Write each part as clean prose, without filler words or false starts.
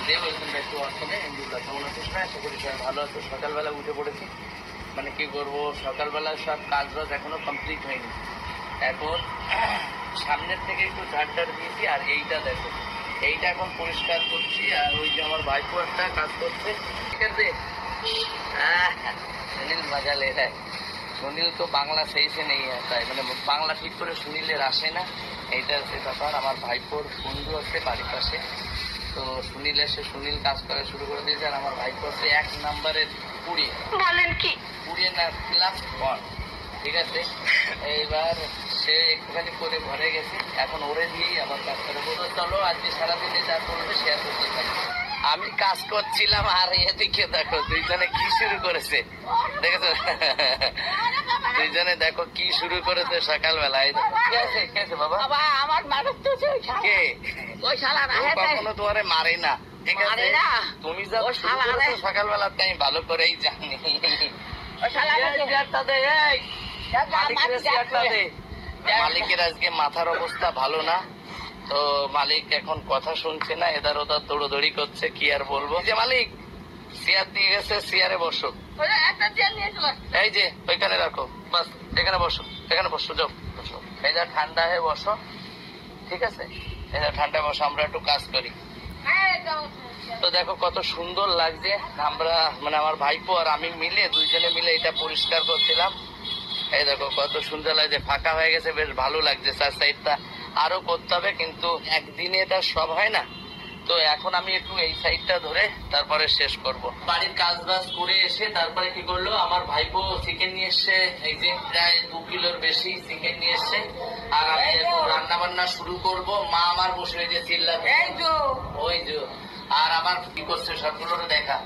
যে বলছেন একটু আসলে হিন্দুল্লাহ কেমন আছিস না, আশা করি সবাই ভালো আছো। সকালবেলা উঠে পড়েছি, মানে কি করবো, সকালবেলা সব কাজ বাজ এখনো কমপ্লিট হয়নি। এখন সামনের থেকে একটু ঝাড় দিয়েছি, আর এইটা দেখো, এইটা এখন পরিষ্কার করছি। আর ওই যে আমার ভাইপো একটা কাজ করছে, ঠিক আছে। সুনীল মজা লে রায়। সুনীল তো বাংলা সেই সে নেই আসা, মানে বাংলা ঠিক করে সুনীলের আসে না, এইটা হচ্ছে ব্যাপার। আমার ভাইপোর বন্ধু আছে বাড়ির পাশে, তো সুনীল এসে সুনীল কাজ করা শুরু করে দিয়েছে। আর আমার ভাইপো হচ্ছে 1 নম্বরের কুড়িয়ে, বলেন কি কুড়িয়ে না +1, ঠিক আছে। এইবার সে একটুখানি করে ঘরে গেছে, এখন ওরে দিয়েই আবার কাজ করে বলবো। চলো আজকে সারাদিনে যা করবে শেয়ার করতে থাকি। আমি কাজ করছিলাম আর এদিকে দেখো দুইজনে কি শুরু করেছে, দেখেছো? দুইজনে দেখো কি শুরু করেছে সকালবেলায়। কে আছে কে আছে বাবা? আমার মানুষ তো কে? ওই শালা না, কখনো তোমারে মারে না, ঠিক আছে। তুমি যা শুরু করেছো সকালবেলা আমি ভালো করেই জানি। মালিকের আজকে মাথার অবস্থা ভালো না, তো মালিক এখন কথা শুনছে না, এদার ওদার দৌড়দৌড়ি করছে, কি আর বলবো। যে মালিক চেয়ার দিয়ে গেছে, চেয়ারে বসো। এই যে ওইখানে রাখো, বাস এখানে বসো, এখানে বসো, যাও বসো। এই যা ঠান্ডা হয়ে বসো, ঠিক আছে। এই যা ঠান্ডা বসো, আমরা একটু কাজ করি। তো দেখো কত সুন্দর লাগছে, আমরা মানে আমার ভাইপো আর আমি মিলে দুইজনে মিলে এটা পরিষ্কার করছিলাম। এই দেখো কত সুন্দর লাগছে, ফাঁকা হয়ে গেছে, বেশ ভালো লাগছে। চার সাইডটা আরো করতে হবে, কিন্তু একদিনে এটা সব হয় না। তো এখন আমি একটু এই সাইডটা ধরে তারপরে শেষ করব। বাড়ির কাজ বাজ করে এসে তারপরে কি করলো, আমার ভাইপো চিকেন নিয়ে এসছে, এই যে প্রায় 2 কিলোর বেশি চিকেন নিয়ে এসছে। আর আমি এখন রান্না বান্না শুরু করব। মা আমার বসে হয়ে যে চিল্লাতে, ওই যে। আর আমার কি করছে সবগুলো দেখা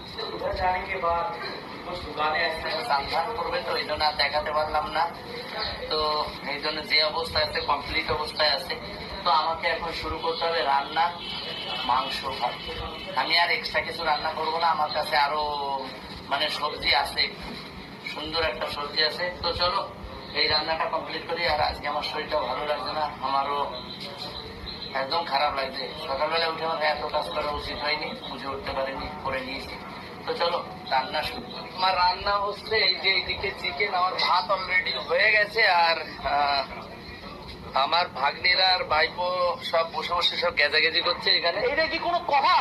সাবধান করবে, তো এই জন্য আর দেখাতে পারলাম না। তো এই জন্য যে অবস্থায় আছে কমপ্লিট অবস্থায় আছে। তো আমাকে এখন শুরু করতে হবে রান্না, মাংস ভাত। আমি আর এক্সট্রা কিছু রান্না করবো না, আমার কাছে আরো মানে সবজি আছে, সুন্দর একটা সবজি আছে। তো চলো এই রান্নাটা কমপ্লিট করি। আর আজকে আমার শরীরটা ভালো লাগছে না, আমারও একদম খারাপ লাগছে। সকালবেলা উঠে আমার এত কাজ করা উচিত হয়নি, বুঝে উঠতে পারিনি, করে নিয়েছি। তো চলো রান্না শুরু করি। আমার রান্না হচ্ছে এই যে এইদিকে চিকেন, আমার ভাত অলরেডি হয়ে গেছে। আর আমার ভাগ্নিরা আর ভাইপো সব বসে বসে সব গেজাগেজি করছে এখানে। এটা কি কোনো কথা?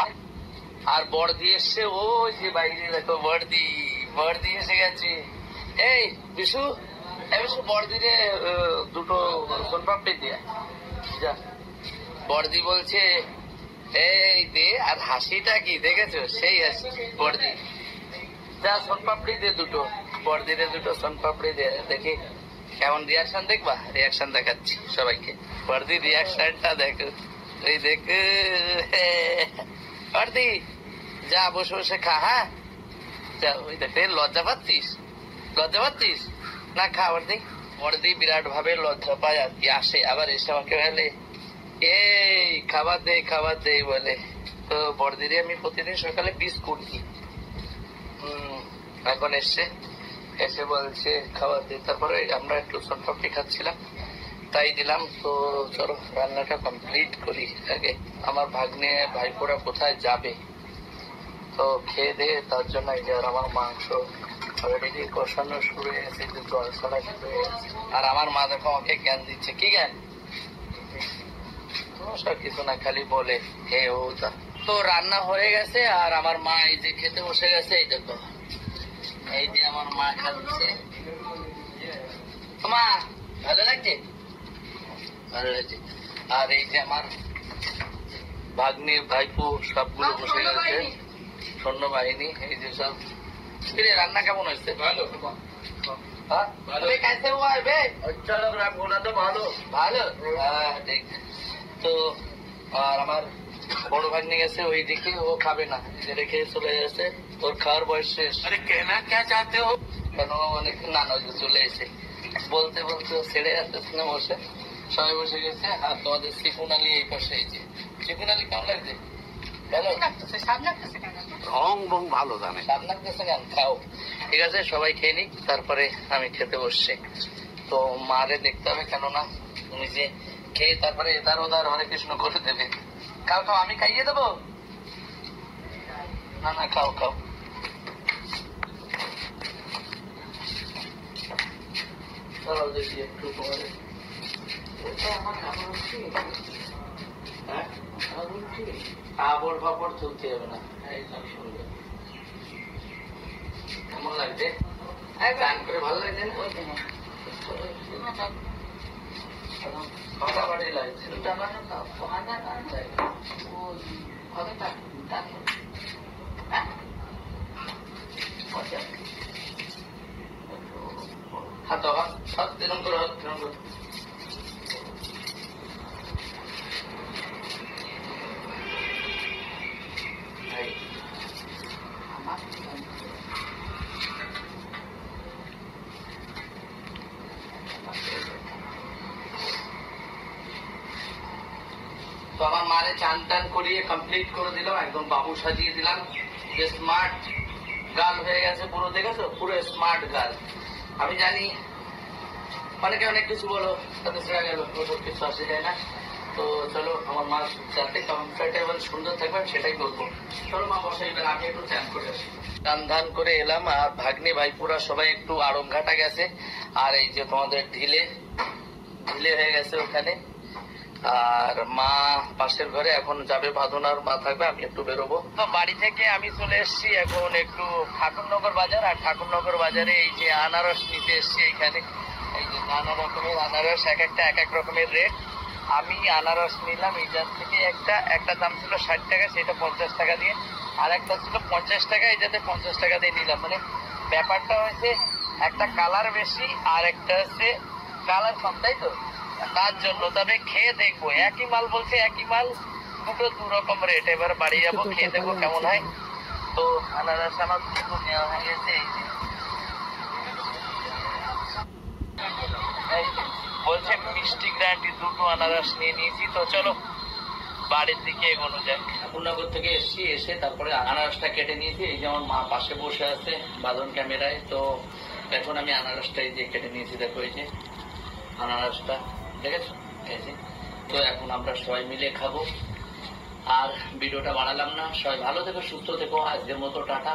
আর বড়দি এসছে, ওই যে বাইরে দেখো বড়দি, বড়দি এসে গেছে। এই বিশু, এই বিশু বড়দিরে 2টো সোনপাপড়ি দিয়ে যা। বড়দি বলছে এই দে, আর হাসিটা কি দেখেছো, সেই হাসি বড়দি। যা সোনপাপড়ি দে 2টো, বড়দিরে 2টো সোনপাপড়ি দে, দেখি কেমন রিয়াকশন দেখবা। রিয়াকশন দেখাচ্ছি সবাইকে, বড়দি রিয়াকশনটা দেখো, এই দেখো। বড়দি যা বসে বসে খা, হ্যাঁ যা। ওই দেখে লজ্জা পাচ্ছিস, লজ্জা পাচ্ছিস না, খা বড়দি। বড়দি বিরাট ভাবে লজ্জা পায় আর কি, আসে আবার এসে আমাকে বলে এই খাবার দে, খাবার দে বলে। তো বড়দিরে আমি প্রতিদিন সকালে বিস্কুট দিই। এখন এসে বলছে খাবার দিই। তারপরে আমরা একটু সোনপাপড়ি খাচ্ছিলাম, তাই দিলাম। তো চলো রান্নাটা কমপ্লিট করি আগে। আমার ভাগ্নে ভাইপোরা কোথায় যাবে, তো খেয়ে দে, তার জন্য এই যে। আর আমার মাংস অলরেডি কষানো শুরু হয়ে গেছে, গড়ছাড়া শুরু হয়ে গেছে। আর আমার মা দেখো আমাকে জ্ঞান দিচ্ছে। কি জ্ঞান? সব কিছু না, খালি বলে হে ও তা। তো রান্না হয়ে গেছে, আর আমার মা এই যে খেতে বসে গেছে। এই দেখো, এই যে আমার মা খাচ্ছে। মা ভালো লাগছে, ভালো লাগছে। আর এই যে আমার ভাগ্নে ভাইপো সবগুলো বসে গেছে, সৈন্যবাহিনী। এই যে সব। রান্না কেমন হয়েছে? ভালো। कैसे हुआ है बे? अच्छा लग रहा है, बोला तो ভালো ভালো। হ্যাঁ ঠিক। তো আর আমার বড় ভাগ্নে গেছে ওইদিকে, ও খাবে না, রেখে চলে গেছে, ওর খাওয়ার বয়স শেষ। আরে কেনা কে চাতে হো? কেন অনেক নানা চলে এসে বলতে বলতে ছেড়ে যাচ্ছে না, বসে সবাই বসে গেছে। আর তোমাদের সিফুন আলী এই পাশে। এই যে সিফুন আলী কেমন লাগছে? ভালো রং বং ভালো জানে, স্বাদ লাগতেছে কেন? খাও, ঠিক আছে সবাই খেয়ে নিক, তারপরে আমি খেতে বসছি। তো মারে দেখতে হবে, কেননা তুমি যে খেয়ে তারপরে এদার ওদার হরে কৃষ্ণ করে দেবে। খাও খাও, আমি খাইয়ে দেবো। না না, খাও খাও। চলো দেখি একটু তোমার। হ্যাঁ, কাপড় ফাপড় তুলতে হবে না, একদম সুন্দর। কেমন লাগছে? গান করে ভালো লাগছে না? কথা বাড়ি লাগছে। হাত হাত হাত এরকম করে, হাত এরকম করে। তো আমার মারে চান টান করিয়ে কমপ্লিট করে দিলাম, একদম বাবু সাজিয়ে দিলাম। যে স্মার্ট গার্ল হয়ে গেছে পুরো, দেখেছো? পুরো স্মার্ট গার্ল। আমি জানি অনেকে অনেক কিছু বলো, তাতে সেরা গেল, ওসব কিছু আসে যায় না। তো চলো, আমার মা যাতে কমফর্টেবল সুন্দর থাকবেন সেটাই করবো। চলো মা বসাই, আমি একটু চান করে আসি। টান ধান করে এলাম, আর ভাগ্নে ভাইপুরা সবাই একটু আড়ংঘাটা গেছে। আর এই যে তোমাদের ঢিলে ঢিলে হয়ে গেছে ওখানে। আর মা পাশের ঘরে এখন যাবে, বাঁধনার মা থাকবে, আমি একটু বেরোবো। তো বাড়ি থেকে আমি চলে এসেছি এখন একটু ঠাকুরনগর বাজার। আর ঠাকুরনগর বাজারে এই যে আনারস নিতে এসেছি এইখানে। এই যে নানা রকমের আনারস, এক একটা এক এক রকমের রেট। আমি আনারস নিলাম এইটার থেকে একটা দাম ছিল 60 টাকা, সেটা 50 টাকা দিয়ে। আর একটা ছিল 50 টাকা, এটাতে 50 টাকা দিয়ে নিলাম। মানে ব্যাপারটা হয়েছে একটা কালার বেশি আর একটা হচ্ছে কালার কম, তাই তো? তার জন্য তবে খেয়ে দেখবো, একই মাল বলছে, একই মাল, দুটো দু রকম রেট। এবার বাড়ি যাবো, খেয়ে দেখবো কেমন হয়। তো আনারস আমার দুটো নেওয়া হয়ে গেছে। এই যে বলছে মিষ্টি গ্যারান্টি, দুটো আনারস নিয়ে নিয়েছি। তো চলো বাড়ির দিকে এগোনো যায়। ঠাকুরনগর থেকে এসছি, এসে তারপরে আনারসটা কেটে নিয়েছি। এই যে আমার মা পাশে বসে আছে বাঁধন ক্যামেরায়। তো এখন আমি আনারসটা এই যে কেটে নিয়েছি, দেখো এই যে আনারসটা, দেখেছো? এই যে। তো এখন আমরা সবাই মিলে খাবো। আর ভিডিওটা বাড়ালাম না, সবাই ভালো থেকো, সুস্থ থেকো। আজকের মতো টাটা।